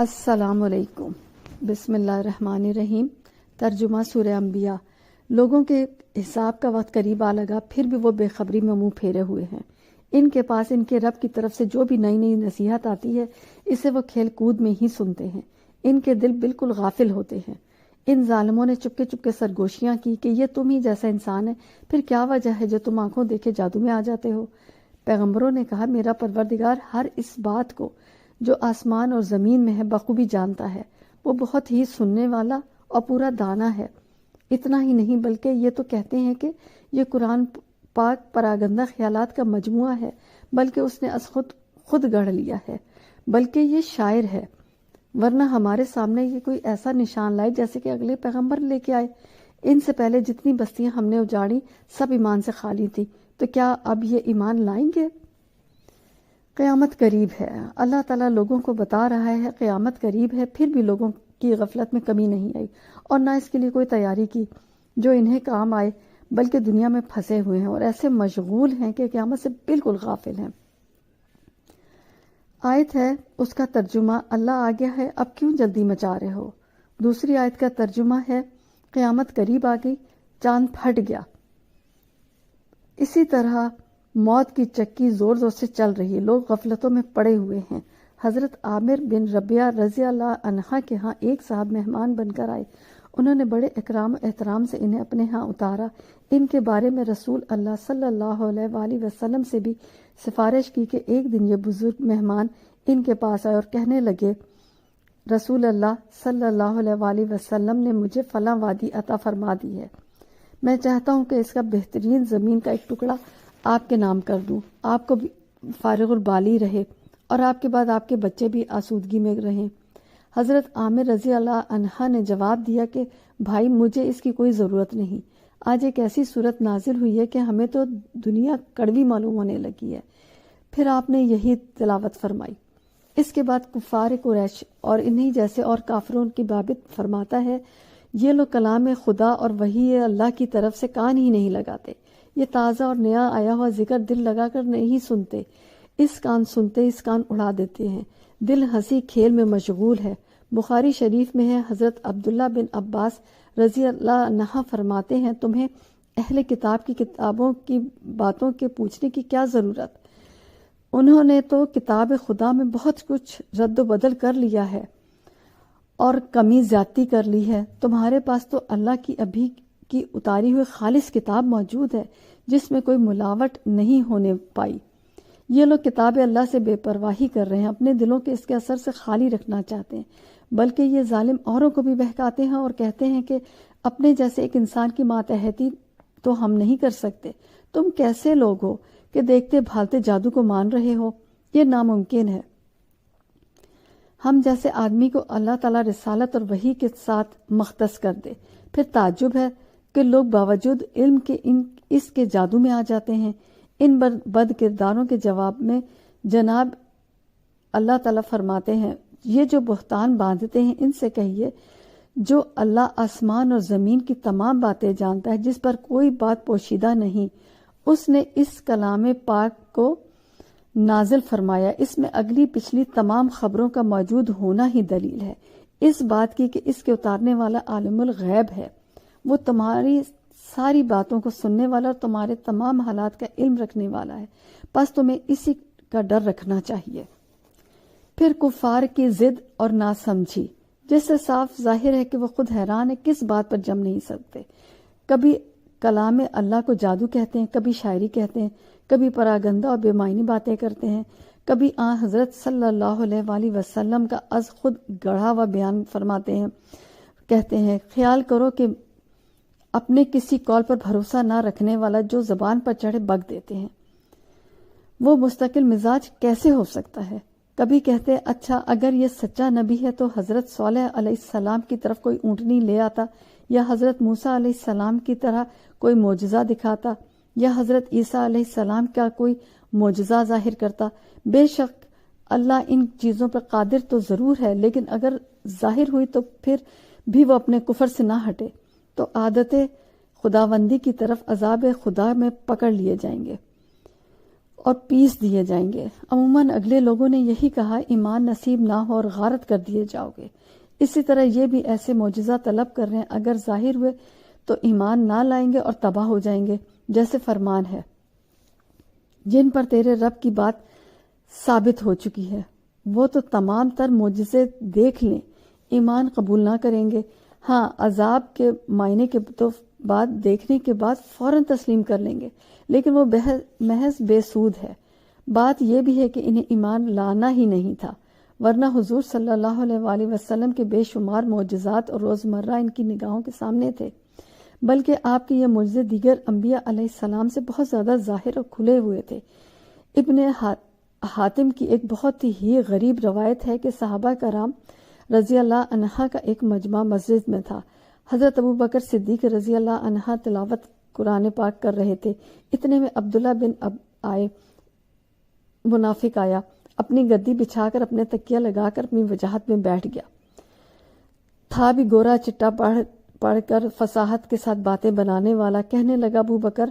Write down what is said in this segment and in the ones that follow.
السلام علیکم۔ بسم اللہ الرحمن الرحیم۔ ترجمہ سورہ انبیاء۔ لوگوں کے حساب کا وقت قریب آ لگا، پھر بھی وہ بے خبری میں منہ پھیرے ہوئے ہیں۔ ان کے پاس ان کے رب کی طرف سے جو بھی نئی نئی نصیحت آتی ہے، اسے وہ کھیل کود میں ہی سنتے ہیں۔ ان کے دل بالکل غافل ہوتے ہیں۔ ان ظالموں نے چپکے چپکے سرگوشیاں کی کہ یہ تم ہی جیسا انسان ہے، پھر کیا وجہ ہے جو تم آنکھوں دیکھے جادو میں آ جاتے ہو؟ پیغمبروں نے کہا، میرا پروردگار ہر اس بات کو جو آسمان اور زمین میں ہے بخوبی جانتا ہے۔ وہ بہت ہی سننے والا اور پورا دانا ہے۔ اتنا ہی نہیں بلکہ یہ تو کہتے ہیں کہ یہ قرآن پاک پراگندہ خیالات کا مجموعہ ہے، بلکہ اس نے از خود گڑھ لیا ہے، بلکہ یہ شاعر ہے۔ ورنہ ہمارے سامنے یہ کوئی ایسا نشان لائے جیسے کہ اگلے پیغمبر لے کے آئے۔ ان سے پہلے جتنی بستیاں ہم نے اجاڑی سب ایمان سے خالی تھی، تو کیا اب یہ ایمان لائیں گے؟ قیامت قریب ہے۔ اللہ تعالیٰ لوگوں کو بتا رہا ہے قیامت قریب ہے، پھر بھی لوگوں کی غفلت میں کمی نہیں آئی اور نہ اس کے لیے کوئی تیاری کی جو انہیں کام آئے، بلکہ دنیا میں پھنسے ہوئے ہیں اور ایسے مشغول ہیں کہ قیامت سے بالکل غافل ہیں۔ آیت ہے اس کا ترجمہ، اللہ آ گیا ہے، اب کیوں جلدی مچا رہے ہو؟ دوسری آیت کا ترجمہ ہے، قیامت قریب آ گئی، چاند پھٹ گیا۔ اسی طرح موت کی چکی زور زور سے چل رہی ہے، لوگ غفلتوں میں پڑے ہوئے ہیں۔ حضرت عامر بن ربیعہ رضی اللہ عنہ کے ہاں ایک صاحب مہمان بن کر آئے۔ انہوں نے بڑے اکرام و احترام سے انہیں اپنے ہاں اتارا۔ ان کے بارے میں رسول اللہ صلی اللہ علیہ وآلہ وسلم سے بھی سفارش کی کہ ایک دن یہ بزرگ مہمان ان کے پاس آئے اور کہنے لگے، رسول اللہ صلی اللہ علیہ وآلہ وسلم نے مجھے فلاں وادی عطا فرما دی ہے، میں چاہتا ہوں کہ اس کا بہترین زمین کا ایک ٹکڑا آپ کے نام کر دوں، آپ کو بھی فارغ البالی رہے اور آپ کے بعد آپ کے بچے بھی آسودگی میں رہیں۔ حضرت عامر رضی اللہ عنہ نے جواب دیا کہ بھائی، مجھے اس کی کوئی ضرورت نہیں۔ آج ایک ایسی صورت نازل ہوئی ہے کہ ہمیں تو دنیا کڑوی معلوم ہونے لگی ہے۔ پھر آپ نے یہی تلاوت فرمائی۔ اس کے بعد کفار قریش اور انہی جیسے اور کافروں کی بابت فرماتا ہے، یہ لوگ کلام خدا اور وحی اللہ کی طرف سے کان ہی نہیں لگاتے۔ یہ تازہ اور نیا آیا ہوا ذکر دل لگا کر نہیں سنتے، اس کان سنتے اس کان اڑا دیتے ہیں۔ دل ہنسی کھیل میں مشغول ہے۔ بخاری شریف میں ہے، حضرت عبداللہ بن عباس رضی اللہ عنہ فرماتے ہیں، تمہیں اہل کتاب کی کتابوں کی باتوں کے پوچھنے کی کیا ضرورت؟ انہوں نے تو کتاب خدا میں بہت کچھ رد و بدل کر لیا ہے اور کمی زیادتی کر لی ہے۔ تمہارے پاس تو اللہ کی ابھی کی اتاری ہوئی خالص کتاب موجود ہے جس میں کوئی ملاوٹ نہیں ہونے پائی۔ یہ لوگ کتاب اللہ سے بے پرواہی کر رہے ہیں، اپنے دلوں کے اس کے اثر سے خالی رکھنا چاہتے ہیں، بلکہ یہ ظالم اوروں کو بھی بہکاتے ہیں اور کہتے ہیں کہ اپنے جیسے ایک انسان کی ماتحتی تو ہم نہیں کر سکتے۔ تم کیسے لوگ ہو کہ دیکھتے بھالتے جادو کو مان رہے ہو؟ یہ ناممکن ہے۔ ہم جیسے آدمی کو اللہ تعالیٰ رسالت اور وحی کے ساتھ مختص کر دے، پھر تعجب ہے کہ لوگ باوجود علم کے اس کے جادو میں آ جاتے ہیں۔ ان بد کرداروں کے جواب میں جناب اللہ تعالیٰ فرماتے ہیں، یہ جو بہتان باندھتے ہیں ان سے کہیے، جو اللہ آسمان اور زمین کی تمام باتیں جانتا ہے، جس پر کوئی بات پوشیدہ نہیں، اس نے اس کلام پاک کو نازل فرمایا، اس میں اگلی پچھلی تمام خبروں کا موجود ہونا ہی دلیل ہے اس بات کی کہ اس کے اتارنے والا عالم الغیب ہے، وہ تمہاری ساری باتوں کو سننے والا اور تمہارے تمام حالات کا علم رکھنے والا ہے، بس تمہیں اسی کا ڈر رکھنا چاہیے۔ پھر کفار کی ضد اور ناسمجھی، جس سے صاف ظاہر ہے کہ وہ خود حیران ہے، کس بات پر جم نہیں سکتے۔ کبھی کلام اللہ کو جادو کہتے ہیں، کبھی شاعری کہتے ہیں، کبھی پراگندہ اور بے معنی باتیں کرتے ہیں، کبھی حضرت صلی اللہ علیہ وآلہ وسلم کا از خود گڑھا ہوا بیان فرماتے ہیں، کہتے ہیں خیال کرو کہ اپنے کسی قول پر بھروسہ نہ رکھنے والا جو زبان پر چڑھے بک دیتے ہیں، وہ مستقل مزاج کیسے ہو سکتا ہے؟ کبھی کہتے اچھا اگر یہ سچا نبی ہے تو حضرت صالح علیہ السلام کی طرف کوئی اونٹنی لے آتا، یا حضرت موسیٰ علیہ السلام کی طرح کوئی معجزہ دکھاتا، یا حضرت عیسیٰ علیہ السلام کا کوئی معجزہ ظاہر کرتا۔ بے شک اللہ ان چیزوں پر قادر تو ضرور ہے، لیکن اگر ظاہر ہوئی تو پھر بھی وہ اپنے کفر سے نہ ہٹے تو عادت خداوندی کی طرف عذاب خدا میں پکڑ لیے جائیں گے۔ اور پیس دیے جائیں گے۔ عموماً اگلے لوگوں نے یہی کہا، ایمان نصیب نہ ہو اور غارت کر دیے جاؤ گے۔ اسی طرح یہ بھی ایسے معجزہ طلب کر رہے ہیں، اگر ظاہر ہوئے تو ایمان نہ لائیں گے اور تباہ ہو جائیں گے، جیسے فرمان ہے جن پر تیرے رب کی بات ثابت ہو چکی ہے، وہ تو تمام تر معجزے دیکھ لیں، ایمان قبول نہ کریں گے۔ ہاں، عذاب کے معائنے کے تو بعد دیکھنے کے بعد فوراً تسلیم کر لیں گے، لیکن وہ محض بے سود ہے۔ بات یہ بھی ہے کہ انہیں ایمان لانا ہی نہیں تھا، ورنہ حضور صلی اللہ علیہ وآلہ وسلم کے بے شمار معجزات اور روزمرہ ان کی نگاہوں کے سامنے تھے، بلکہ آپ کے یہ معجزے دیگر انبیاء علیہ السلام سے بہت زیادہ ظاہر اور کھلے ہوئے تھے۔ ابن حاتم کی ایک بہت ہی غریب روایت ہے کہ صحابہ کرام رضی اللہ عنہ کا ایک مجمع مسجد میں تھا۔ حضرت ابو بکر صدیق رضی اللہ عنہ تلاوت قرآن پاک کر رہے تھے، اتنے میں عبداللہ بن منافق آیا، اپنی گدی بچھا کر اپنے تکیہ لگا کر اپنی وجاہت میں بیٹھ گیا تھا، بھی گورا چٹا پڑھ کر فصاحت کے ساتھ باتیں بنانے والا۔ کہنے لگا، ابو بکر،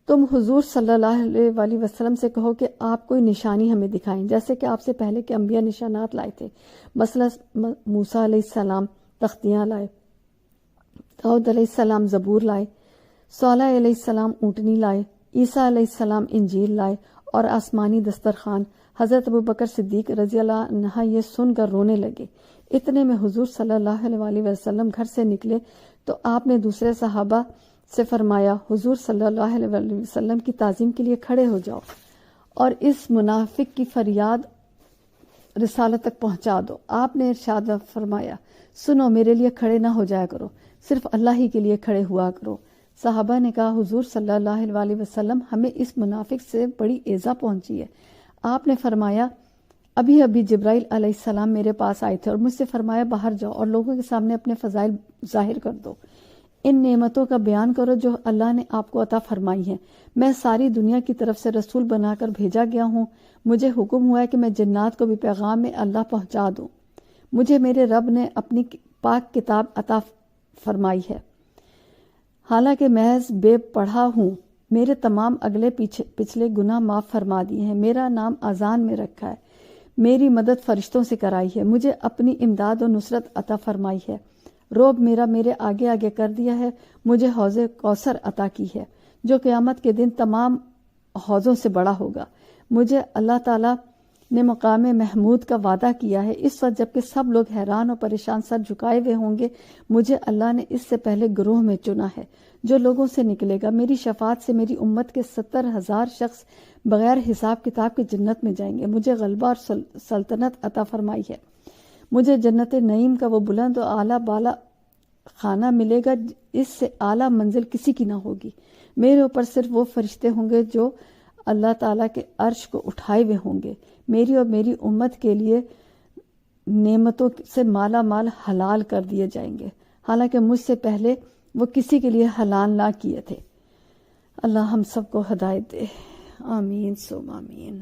تم حضور صلی اللہ علیہ وآلہ وسلم سے کہو کہ آپ کوئی نشانی ہمیں دکھائیں، جیسے کہ آپ سے پہلے کے انبیاء نشانات لائے تھے۔ مثلا موسیٰ علیہ السلام تختیاں لائے، داؤد علیہ السلام زبور لائے، صالح علیہ السلام اونٹنی لائے، عیسیٰ علیہ السلام انجیل لائے اور آسمانی دسترخوان۔ حضرت ابو بکر صدیق رضی اللہ عنہ یہ سن کر رونے لگے۔ اتنے میں حضور صلی اللہ علیہ وآلہ وسلم گھر سے نکلے تو آپ نے دوسرے صحابہ سے فرمایا، حضور صلی اللہ علیہ وآلہ وسلم کی تعظیم کے لیے کھڑے ہو جاؤ اور اس منافق کی فریاد رسالت تک پہنچا دو۔ آپ نے ارشاد فرمایا، سنو، میرے لیے کھڑے نہ ہو جایا کرو، صرف اللہ ہی کے لیے کھڑے ہوا کرو۔ صحابہ نے کہا، حضور صلی اللہ علیہ وآلہ وسلم، ہمیں اس منافق سے بڑی ایذا پہنچی ہے۔ آپ نے فرمایا، ابھی جبرائیل علیہ السلام میرے پاس آئے تھے اور مجھ سے فرمایا، باہر جاؤ اور لوگوں کے سامنے اپنے فضائل ظاہر کر دو، ان نعمتوں کا بیان کرو جو اللہ نے آپ کو عطا فرمائی ہے۔ میں ساری دنیا کی طرف سے رسول بنا کر بھیجا گیا ہوں، مجھے حکم ہوا ہے کہ میں جنات کو بھی پیغام میں اللہ پہنچا دوں۔ مجھے میرے رب نے اپنی پاک کتاب عطا فرمائی ہے، حالانکہ محض بے پڑھا ہوں، میرے تمام اگلے پچھلے گناہ معاف فرما دیے ہیں، میرا نام اذان میں رکھا ہے، میری مدد فرشتوں سے کرائی ہے، مجھے اپنی امداد و نصرت عطا فرمائی ہے، روب میرا میرے آگے آگے کر دیا ہے، مجھے حوض کوثر عطا کی ہے جو قیامت کے دن تمام حوضوں سے بڑا ہوگا، مجھے اللہ تعالیٰ نے مقام محمود کا وعدہ کیا ہے، اس وقت جبکہ سب لوگ حیران اور پریشان سر جھکائے ہوئے ہوں گے، مجھے اللہ نے اس سے پہلے گروہ میں چنا ہے جو لوگوں سے نکلے گا، میری شفاعت سے میری امت کے 70,000 شخص بغیر حساب کتاب کے جنت میں جائیں گے، مجھے غلبہ اور سلطنت عطا فرمائی ہے، مجھے جنت نعیم کا وہ بلند و اعلیٰ بالا خانہ ملے گا، اس سے اعلیٰ منزل کسی کی نہ ہوگی، میرے اوپر صرف وہ فرشتے ہوں گے جو اللہ تعالیٰ کے عرش کو اٹھائے ہوئے ہوں گے، میری اور میری امت کے لیے نعمتوں سے مالا مال حلال کر دیے جائیں گے، حالانکہ مجھ سے پہلے وہ کسی کے لیے حلال نہ کیے تھے۔ اللہ ہم سب کو ہدایت دے، آمین ثم آمین۔